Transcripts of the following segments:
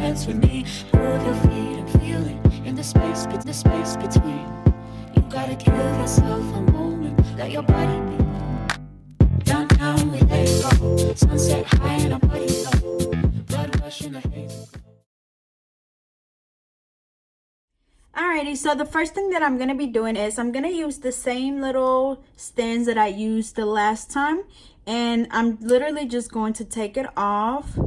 dance with me. Move your feet and feel it in the space between. You gotta give yourself a moment, let your body be. Downtown we let it go, sunset high and our body low, blood rush in the haze. Alrighty, so the first thing that I'm going to be doing is I'm going to use the same little stands that I used the last time. And I'm literally just going to take it off.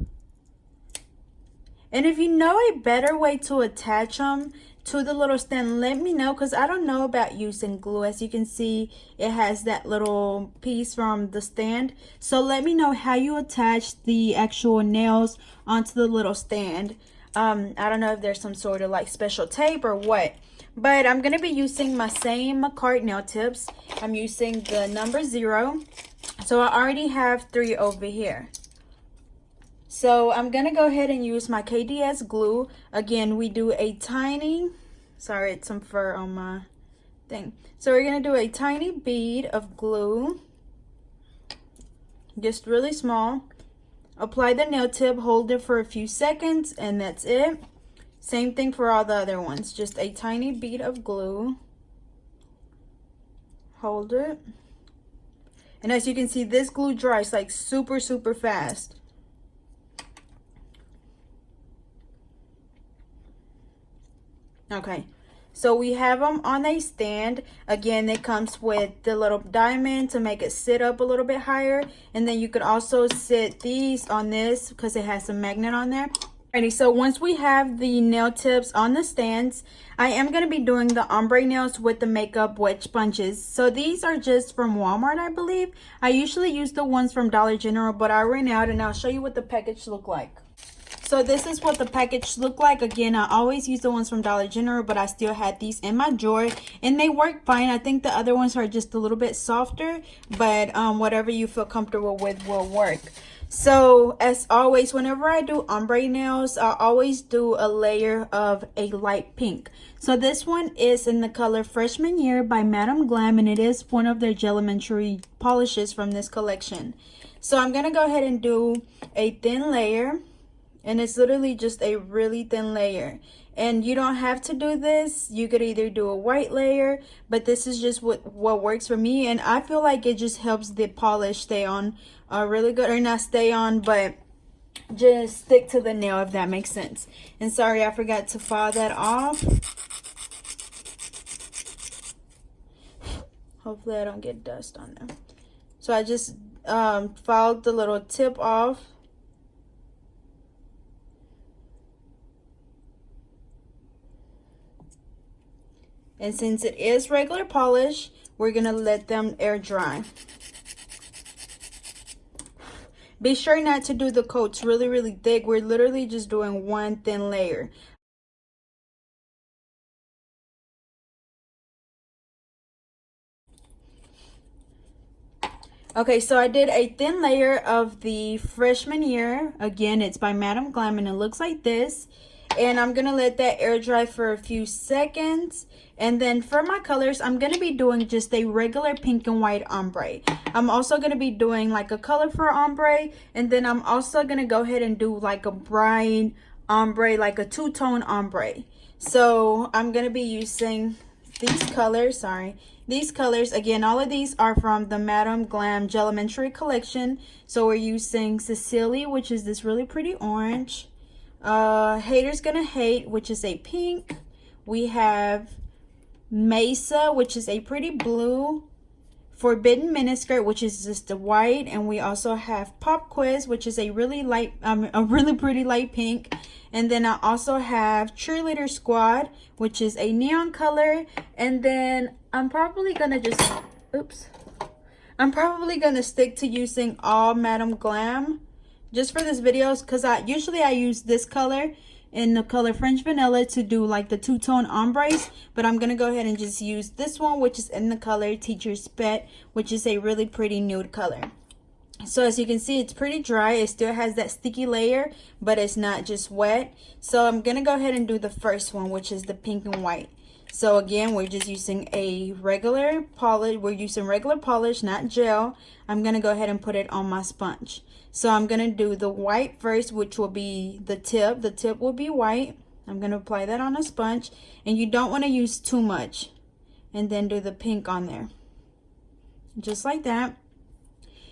And if you know a better way to attach them to the little stand, let me know, because I don't know about using glue. As you can see, it has that little piece from the stand. So let me know how you attach the actual nails onto the little stand. I don't know if there's some sort of like special tape or what, but I'm going to be using my same McCart nail tips. I'm using the number 0. So I already have 3 over here. So I'm going to go ahead and use my KDS glue. Again, we do a tiny, sorry, it's some fur on my thing. So we're going to do a tiny bead of glue, just really small. Apply the nail tip, hold it for a few seconds, and that's it. Same thing for all the other ones. Just a tiny bead of glue. Hold it. And as you can see, this glue dries like super, super fast. Okay. So we have them on a stand. Again, it comes with the little diamond to make it sit up a little bit higher. And then you could also sit these on this because it has a magnet on there. Alrighty, so once we have the nail tips on the stands, I am going to be doing the ombre nails with the makeup wet sponges. So these are just from Walmart, I believe. I usually use the ones from Dollar General, but I ran out, and I'll show you what the package look like. So this is what the package looked like. Again, I always use the ones from Dollar General, but I still had these in my drawer and they work fine. I think the other ones are just a little bit softer, but whatever you feel comfortable with will work. So as always, whenever I do ombre nails, I always do a layer of a light pink. So this one is in the color Freshman Year by Madam Glam, and it is one of their Elementary polishes from this collection. So I'm going to go ahead and do a thin layer. And it's literally just a really thin layer. And you don't have to do this. You could either do a white layer, but this is just what works for me. And I feel like it just helps the polish stay on really good. Or not stay on, but just stick to the nail, if that makes sense. And sorry, I forgot to file that off. Hopefully I don't get dust on there. So I just filed the little tip off. And since it is regular polish, we're going to let them air dry. Be sure not to do the coats really, really thick. We're literally just doing one thin layer. Okay, so I did a thin layer of the Freshman Year. Again, it's by Madam Glam, and it looks like this. And I'm going to let that air dry for a few seconds. And then for my colors, I'm going to be doing just a regular pink and white ombre. I'm also going to be doing like a color for ombre. And then I'm also going to go ahead and do like a bright ombre, like a two-tone ombre. So I'm going to be using these colors, these colors. Again, all of these are from the Madam Glam Elementary collection. So we're using Cecilia, which is this really pretty orange. Haters Gonna Hate, which is a pink. We have Mesa, which is a pretty blue. Forbidden Miniskirt, which is just a white. And we also have Pop Quiz, which is a really light, a really pretty light pink. And then I also have Cheerleader Squad, which is a neon color. And then I'm probably gonna just, I'm probably gonna stick to using all Madam Glam just for this video, because usually I use this color in the color French Vanilla to do like the two-tone ombres, but I'm gonna go ahead and just use this one, which is in the color Teacher's Pet, which is a really pretty nude color. So as you can see, it's pretty dry. It still has that sticky layer, but it's not just wet. So I'm gonna go ahead and do the first one, which is the pink and white. So again, we're just using a regular polish. We're using regular polish, not gel. I'm going to go ahead and put it on my sponge. So I'm going to do the white first, which will be the tip. The tip will be white. I'm going to apply that on a sponge. And you don't want to use too much. And then do the pink on there. Just like that.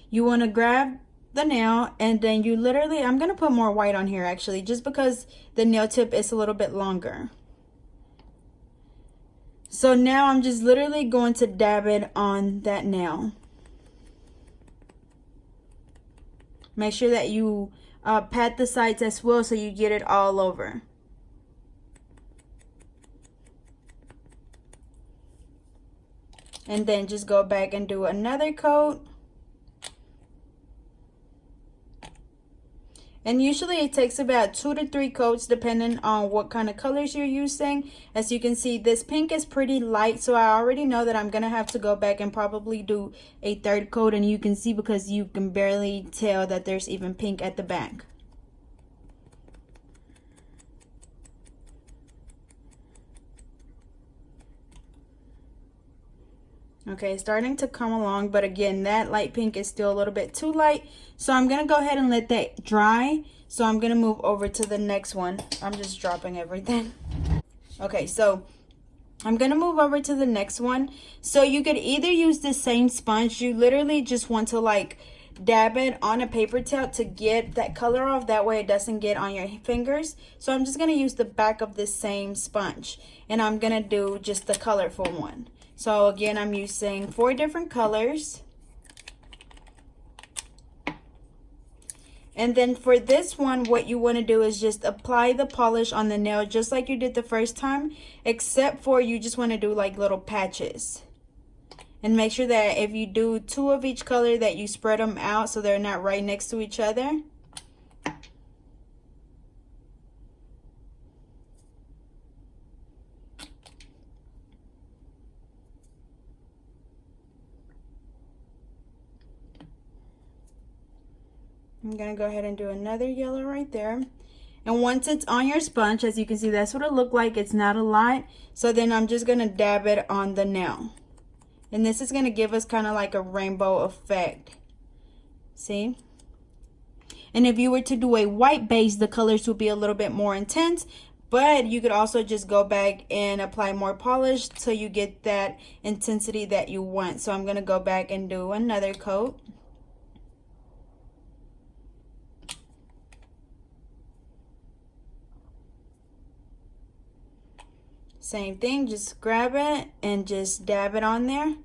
You want to grab the nail and then you literally, I'm going to put more white on here actually, just because the nail tip is a little bit longer. So now I'm just literally going to dab it on that nail. Make sure that you pat the sides as well so you get it all over. And then just go back and do another coat. And usually it takes about 2 to 3 coats depending on what kind of colors you're using. As you can see, this pink is pretty light, so I already know that I'm going to have to go back and probably do a 3rd coat. And you can see because you can barely tell that there's even pink at the back. Okay, starting to come along, but again, that light pink is still a little bit too light. So I'm going to go ahead and let that dry. So I'm going to move over to the next one. I'm just dropping everything. Okay, so I'm going to move over to the next one. So you could either use the same sponge. You literally just want to like dab it on a paper towel to get that color off. That way it doesn't get on your fingers. So I'm just going to use the back of this same sponge. And I'm going to do just the colorful one. So again, I'm using 4 different colors. And then for this one, what you want to do is just apply the polish on the nail just like you did the first time, except for you just want to do like little patches. And make sure that if you do 2 of each color that you spread them out so they're not right next to each other. I'm going to go ahead and do another yellow right there. And once it's on your sponge, as you can see, that's what it looked like. It's not a lot. So then I'm just going to dab it on the nail. And this is going to give us kind of like a rainbow effect. See? And if you were to do a white base, the colors would be a little bit more intense. But you could also just go back and apply more polish till you get that intensity that you want. So I'm going to go back and do another coat. Same thing, just grab it and just dab it on there.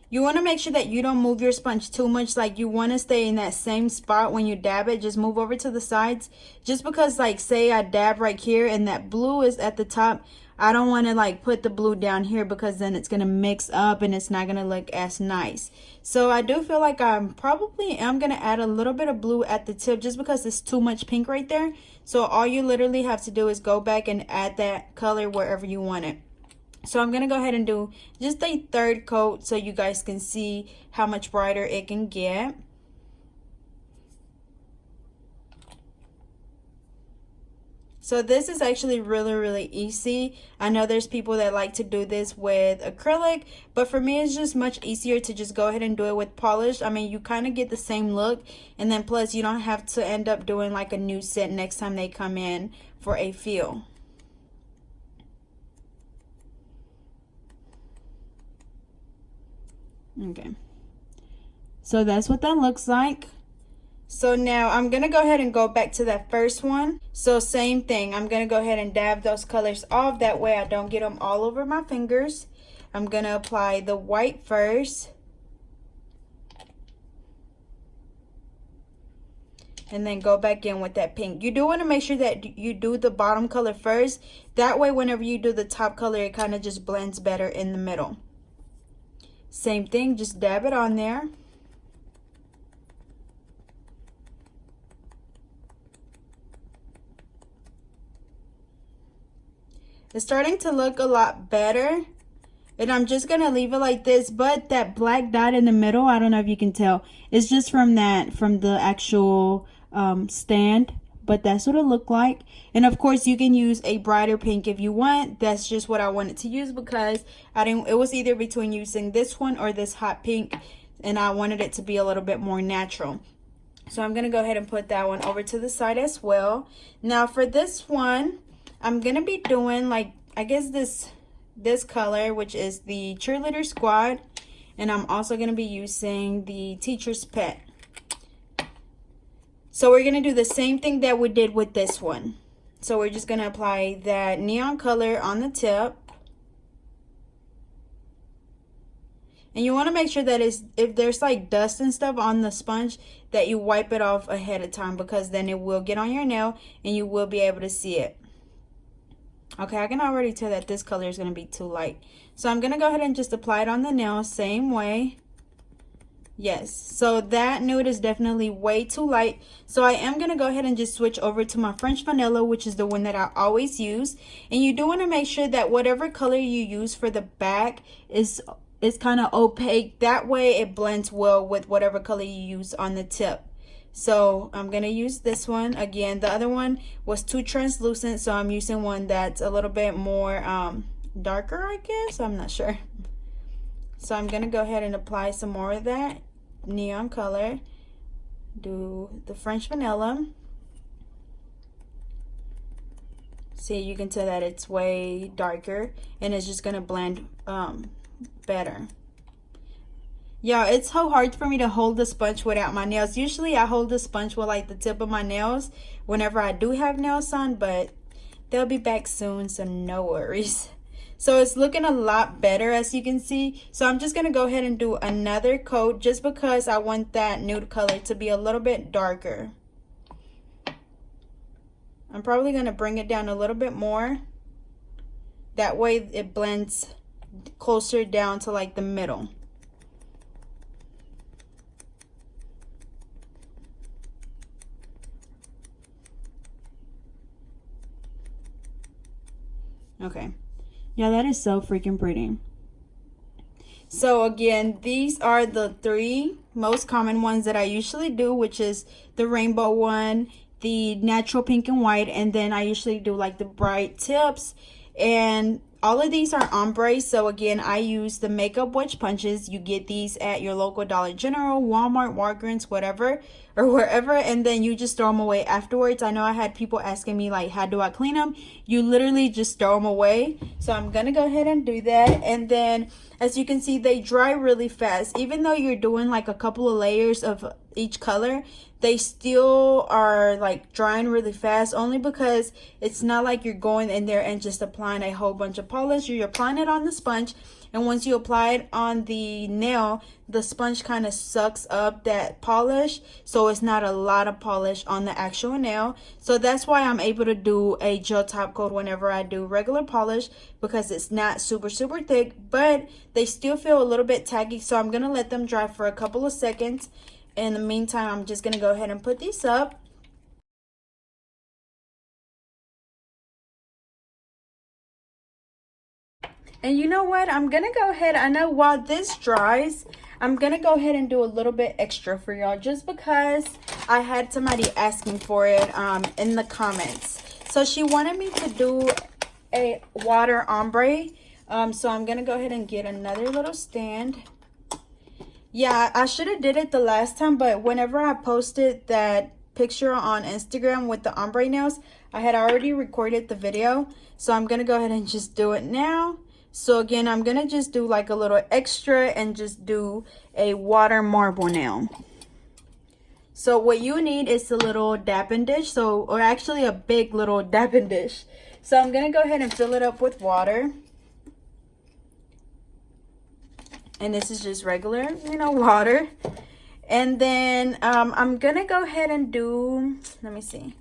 You want to make sure that you don't move your sponge too much. Like you want to stay in that same spot when you dab it. Just move over to the sides. Just because like say I dab right here and that blue is at the top. I don't want to like put the blue down here because then it's going to mix up and it's not going to look as nice. So I do feel like I probably am going to add a little bit of blue at the tip just because it's too much pink right there. So all you literally have to do is go back and add that color wherever you want it. So I'm going to go ahead and do just a 3rd coat so you guys can see how much brighter it can get. So this is actually really easy. I know there's people that like to do this with acrylic, but for me it's just much easier to just go ahead and do it with polish. I mean, you kind of get the same look, and then plus you don't have to end up doing like a new set next time they come in for a feel. Okay, so that's what that looks like. So now I'm going to go ahead and go back to that first one. So same thing, I'm going to go ahead and dab those colors off. That way I don't get them all over my fingers. I'm going to apply the white first. And then go back in with that pink. You do want to make sure that you do the bottom color first. That way whenever you do the top color, it kind of just blends better in the middle. Same thing, just dab it on there. It's starting to look a lot better. And I'm just going to leave it like this. But that black dot in the middle, I don't know if you can tell. It's just from the actual stand. but that's what it looked like. And of course you can use a brighter pink if you want. That's just what I wanted to use because it was either between using this one or this hot pink, and I wanted it to be a little bit more natural. So I'm going to go ahead and put that one over to the side as well. Now for this one, I'm going to be doing like, I guess this color, which is the Cheerleader Squad. And I'm also going to be using the Teacher's Pet. So we're going to do the same thing that we did with this one. So we're just going to apply that neon color on the tip. And you want to make sure that if there's like dust and stuff on the sponge, that you wipe it off ahead of time, because then it will get on your nail and you will be able to see it. Okay, I can already tell that this color is going to be too light. So I'm going to go ahead and just apply it on the nail same way. Yes, so that nude is definitely way too light. So I am going to go ahead and just switch over to my French Vanilla, which is the one that I always use. And you do want to make sure that whatever color you use for the back is kind of opaque. That way it blends well with whatever color you use on the tip. So I'm going to use this one. Again, the other one was too translucent, so I'm using one that's a little bit more darker, I guess. I'm not sure. So I'm going to go ahead and apply some more of that neon color. Do the French Vanilla. See, you can tell that it's way darker, and it's just going to blend better. Yeah, it's so hard for me to hold the sponge without my nails. Usually I hold the sponge with like the tip of my nails whenever I do have nails on, but they'll be back soon, so no worries. So it's looking a lot better, as you can see. So I'm just going to go ahead and do another coat just because I want that nude color to be a little bit darker. I'm probably going to bring it down a little bit more. That way it blends closer down to like the middle. Okay, yeah, that is so freaking pretty. So again, these are the 3 most common ones that I usually do, which is the rainbow one, the natural pink and white, and then I usually do like the bright tips. And all of these are ombre. So again, I use the makeup wedge punches. You get these at your local Dollar General, Walmart, Walgreens, whatever, or wherever, and then you just throw them away afterwards. I know I had people asking me like, how do I clean them? You literally just throw them away. So I'm gonna go ahead and do that. And then as you can see, they dry really fast. Even though you're doing like a couple of layers of each color, they still are like drying really fast, only because it's not like you're going in there and just applying a whole bunch of polish. You're applying it on the sponge, and once you apply it on the nail, the sponge kind of sucks up that polish, so it's not a lot of polish on the actual nail. So that's why I'm able to do a gel top coat whenever I do regular polish, because it's not super thick, but they still feel a little bit tacky. So I'm gonna let them dry for a couple of seconds. In the meantime, I'm just gonna go ahead and put these up. And you know what? I'm gonna go ahead, I know while this dries, I'm gonna go ahead and do a little bit extra for y'all, just because I had somebody asking for it in the comments. So she wanted me to do a water ombre. So I'm gonna go ahead and get another little stand. Yeah, I should have did it the last time, but whenever I posted that picture on Instagram with the ombre nails, I had already recorded the video. So I'm gonna go ahead and just do it now. So again, I'm gonna just do like a little extra and just do a water marble nail. So what you need is a little dapping dish, or actually a big little dapping dish. So I'm gonna go ahead and fill it up with water. And this is just regular, water. And then I'm gonna go ahead and do, let me see.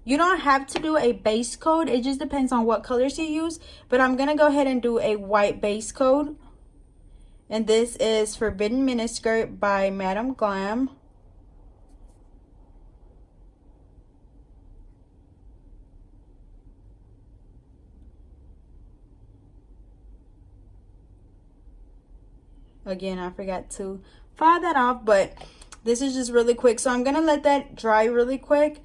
You don't have to do a base coat. It just depends on what colors you use. But I'm gonna go ahead and do a white base coat. And this is Forbidden Miniskirt by Madam Glam. Again, I forgot to file that off, but this is just really quick. So I'm gonna let that dry really quick.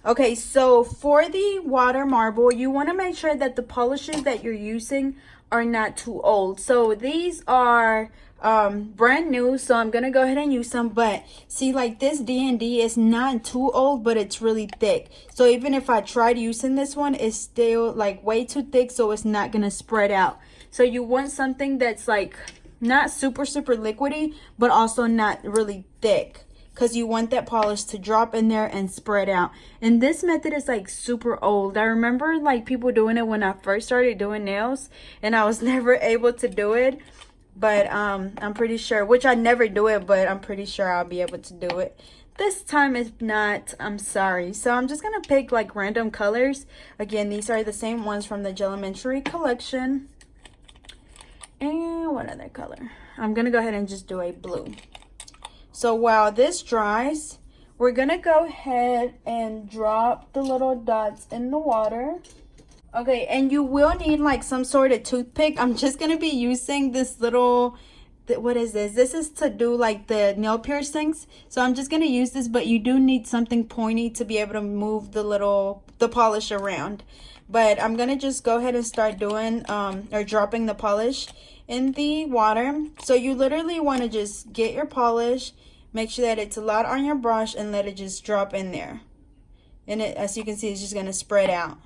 Okay, so for the water marble, you want to make sure that the polishes that you're using are not too old. So these are brand new, so I'm gonna go ahead and use some. But see, like this D&D is not too old, but it's really thick. So even if I tried using this one, it's still like way too thick, so it's not gonna spread out. So you want something that's like not super liquidy, but also not really thick, because you want that polish to drop in there and spread out. And this method is like super old. I remember like people doing it when I first started doing nails, and I was never able to do it. But I'm pretty sure, which I never do it, but I'm pretty sure I'll be able to do it this time. If not, I'm sorry. So I'm just gonna pick like random colors. Again, these are the same ones from the Elementary collection. And what other color? I'm gonna go ahead and just do a blue. So while this dries, we're gonna go ahead and drop the little dots in the water. Okay, and you will need like some sort of toothpick. I'm just gonna be using this little, what is this? This is to do like the nail piercings. So I'm just gonna use this, but you do need something pointy to be able to move the polish around. But I'm gonna just go ahead and start doing or dropping the polish in the water. So you literally want to just get your polish, make sure that it's a lot on your brush, and let it just drop in there. And it, as you can see, it's just gonna spread out.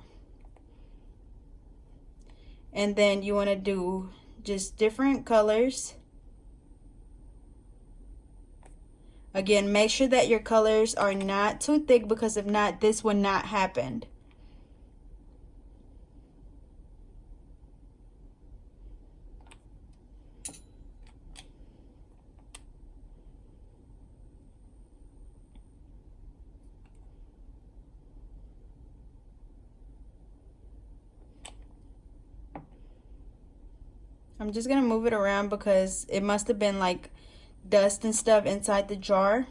And then you want to do just different colors. Again, make sure that your colors are not too thick, because if not, this would not happen. I'm just gonna move it around because it must have been like dust and stuff inside the jar.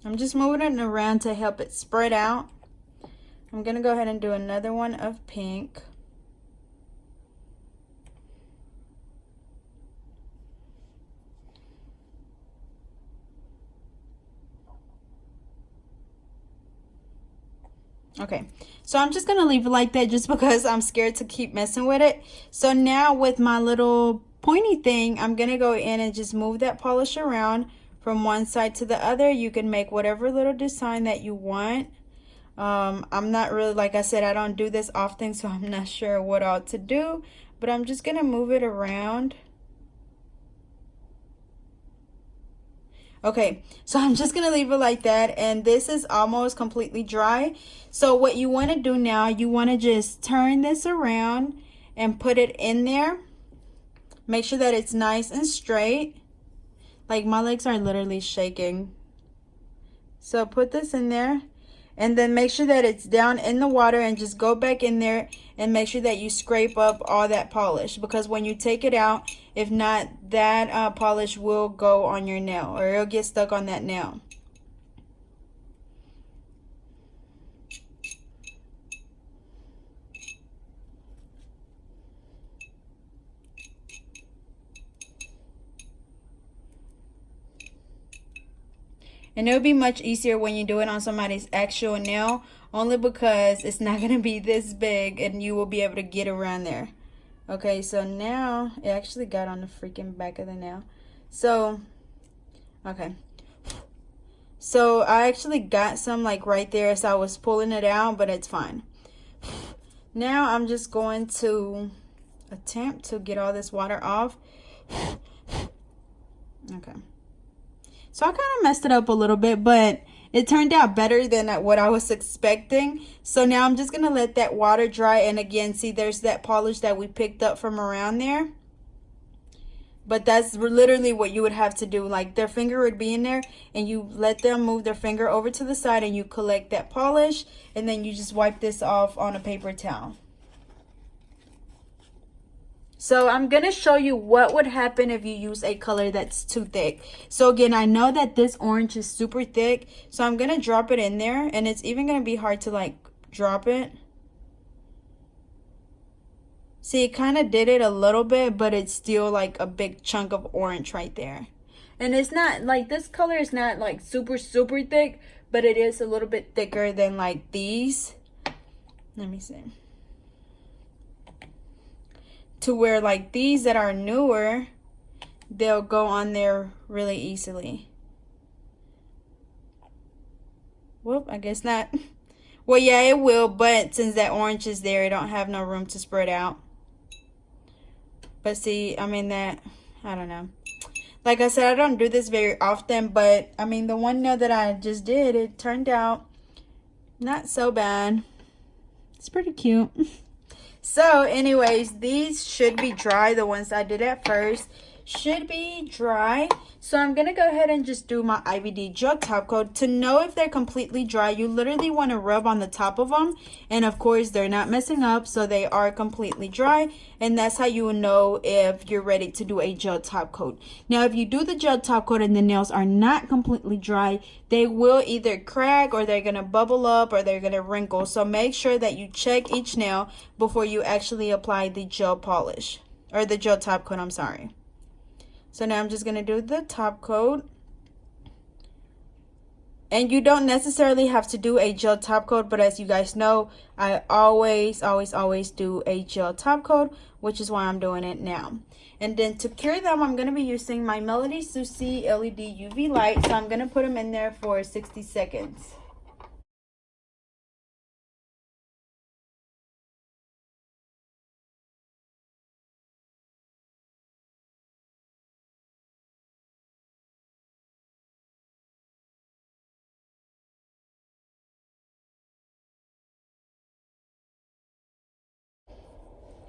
I'm just moving it around to help it spread out. I'm gonna go ahead and do another one of pink. Okay, so I'm just gonna leave it like that just because I'm scared to keep messing with it. So now with my little pointy thing, I'm gonna go in and just move that polish around from one side to the other. You can make whatever little design that you want. I'm not really, like I said, I don't do this often, so I'm not sure what all to do, but I'm just gonna move it around. Okay, so I'm just gonna leave it like that, and this is almost completely dry. So what you want to do now, you want to just turn this around and put it in there. Make sure that it's nice and straight. Like my legs are literally shaking. So put this in there, and then make sure that it's down in the water, and just go back in there and make sure that you scrape up all that polish, because when you take it out, if not, that polish will go on your nail, or it'll get stuck on that nail. And it'll be much easier when you do it on somebody's actual nail, only because it's not going to be this big and you will be able to get around there. Okay, so now it actually got on the freaking back of the nail. So, okay. So I actually got some like right there, so I was pulling it out, but it's fine. Now I'm just going to attempt to get all this water off. Okay. So I kind of messed it up a little bit, but it turned out better than what I was expecting. So now I'm just going to let that water dry. And again, see, there's that polish that we picked up from around there. But that's literally what you would have to do. Like their finger would be in there, and you let them move their finger over to the side, and you collect that polish. And then you just wipe this off on a paper towel. So I'm going to show you what would happen if you use a color that's too thick. So again, I know that this orange is super thick, so I'm going to drop it in there, and it's even going to be hard to like drop it. See, it kind of did it a little bit, but it's still like a big chunk of orange right there. And it's not like, this color is not like super thick, but it is a little bit thicker than like these. Let me see. To where like these that are newer, they'll go on there really easily. Whoop, I guess not. Well, yeah, it will, but since that orange is there, it don't have no room to spread out. But see, I mean that, I don't know. Like I said, I don't do this very often, but I mean, the one nail that I just did, it turned out not so bad. It's pretty cute. So anyways, these should be dry. The ones I did at first should be dry. So I'm going to go ahead and just do my IBD gel top coat. To know if they're completely dry, you literally want to rub on the top of them. And of course, they're not messing up, so they are completely dry. And that's how you will know if you're ready to do a gel top coat. Now, if you do the gel top coat and the nails are not completely dry, they will either crack, or they're going to bubble up, or they're going to wrinkle. So make sure that you check each nail before you actually apply the gel polish, or the gel top coat, I'm sorry. So now I'm just going to do the top coat. And you don't necessarily have to do a gel top coat, but as you guys know, I always do a gel top coat, which is why I'm doing it now. And then to cure them, I'm going to be using my Melody Susie LED UV light. So I'm going to put them in there for 60 seconds.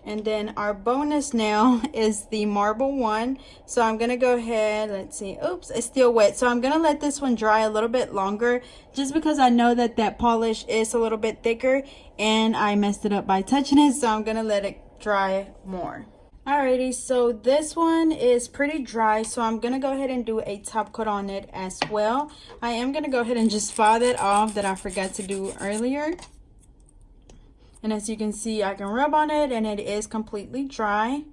And then our bonus nail is the marble one. So I'm going to go ahead, let's see, oops, it's still wet. So I'm going to let this one dry a little bit longer, just because I know that that polish is a little bit thicker and I messed it up by touching it. So I'm going to let it dry more. Alrighty, so this one is pretty dry, so I'm going to go ahead and do a top coat on it as well. I am going to go ahead and just file that off that I forgot to do earlier. And as you can see, I can rub on it and it is completely dry.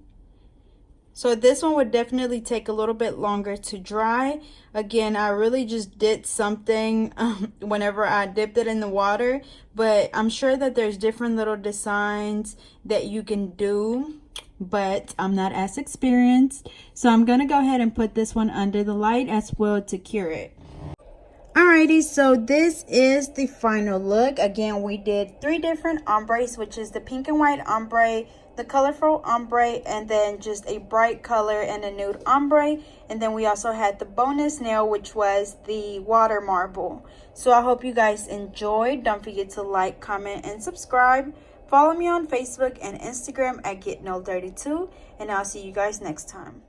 So this one would definitely take a little bit longer to dry. Again, I really just did something whenever I dipped it in the water. But I'm sure that there's different little designs that you can do. But I'm not as experienced. So I'm going to go ahead and put this one under the light as well to cure it. Alrighty, so this is the final look. Again, we did 3 different ombres, which is the pink and white ombre, the colorful ombre, and then just a bright color and a nude ombre. And then we also had the bonus nail, which was the water marble. So I hope you guys enjoyed. Don't forget to like, comment, and subscribe. Follow me on Facebook and Instagram at GetNailDirty2, and I'll see you guys next time.